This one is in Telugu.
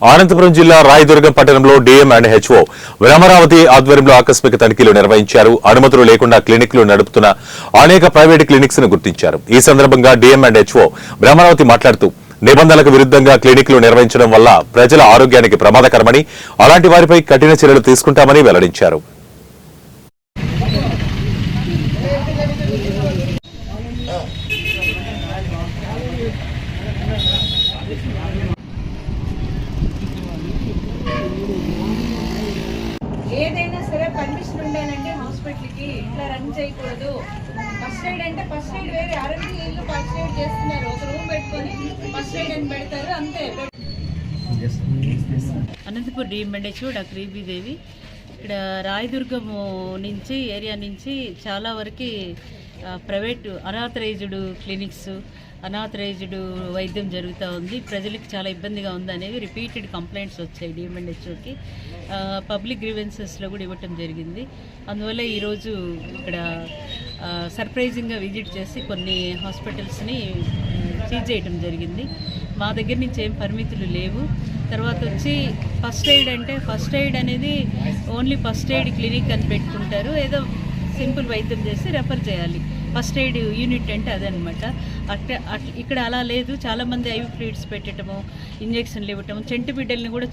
అనంతపురం జిల్లా రాయదుర్గం పట్టణంలో డిఎం అండ్ హెచ్ఓ భ్రమరావతి ఆధ్వర్యంలో ఆకస్మిక తనిఖీలు నిర్వహించారు. అనుమతులు లేకుండా క్లినిక్లు నడుపుతున్న అనేక ప్రైవేట్ క్లినిక్స్ ను గుర్తించారు. ఈ సందర్భంగా డిఎం అండ్ హెచ్ఓ భ్రమరావతి మాట్లాడుతూ నిబంధనలకు విరుద్ధంగా క్లినిక్లు నిర్వహించడం వల్ల ప్రజల ఆరోగ్యానికి ప్రమాదకరమని, అలాంటి వారిపై కఠిన చర్యలు తీసుకుంటామని వెల్లడించారు. ఏదైనా సరే పర్మిషన్ ఉండాలంటే హాస్పిటల్కి ఇట్లా రన్ చేయకూడదు. ఫస్ట్ ఎయిడ్ అంటే ఫస్ట్ ఎయిడ్ వేరే, ఆరోగ్య ఇల్లు ఫస్ట్ ఎయిడ్ చేస్తున్నారు, ఒక రూమ్ పెట్టుకొని ఫస్ట్ ఎయిడ్ అని పెడతారు అంతే. అనంతపూర్ డిఎంఎండ్హెచ్ఓ డాక్టర్ ఈబీ దేవి. ఇక్కడ రాయదుర్గం నుంచి ఏరియా నుంచి చాలా వరకు ప్రైవేటు అనాథరైజ్డ్ క్లినిక్స్, అనాథరైజ్డ్ వైద్యం జరుగుతూ ఉంది. ప్రజలకు చాలా ఇబ్బందిగా ఉంది అనేవి రిపీటెడ్ కంప్లైంట్స్ వచ్చాయి డిఎంఎండ్హెచ్ఓకి. పబ్లిక్ గ్రీవెన్సెస్లో కూడా ఇవ్వటం జరిగింది. అందువల్ల ఈరోజు ఇక్కడ సర్ప్రైజింగ్గా విజిట్ చేసి కొన్ని హాస్పిటల్స్ని సీజ్ చేయడం జరిగింది. మా దగ్గర నుంచి ఏం పరిమితులు లేవు. తర్వాత వచ్చి ఫస్ట్ ఎయిడ్ అంటే ఫస్ట్ ఎయిడ్ అనేది ఓన్లీ ఫస్ట్ ఎయిడ్ క్లినిక్ అని పెట్టుకుంటారు. ఏదో సింపుల్ వైద్యం చేసి రెఫర్ చేయాలి. ఫస్ట్ ఎయిడ్ యూనిట్ అంటే అదనమాట. ఇక్కడ అలా లేదు. చాలామంది ఐవి ఫ్లూయిడ్స్ పెట్టడము, ఇంజెక్షన్లు ఇవ్వటము, చెంటు బిడ్డల్ని కూడా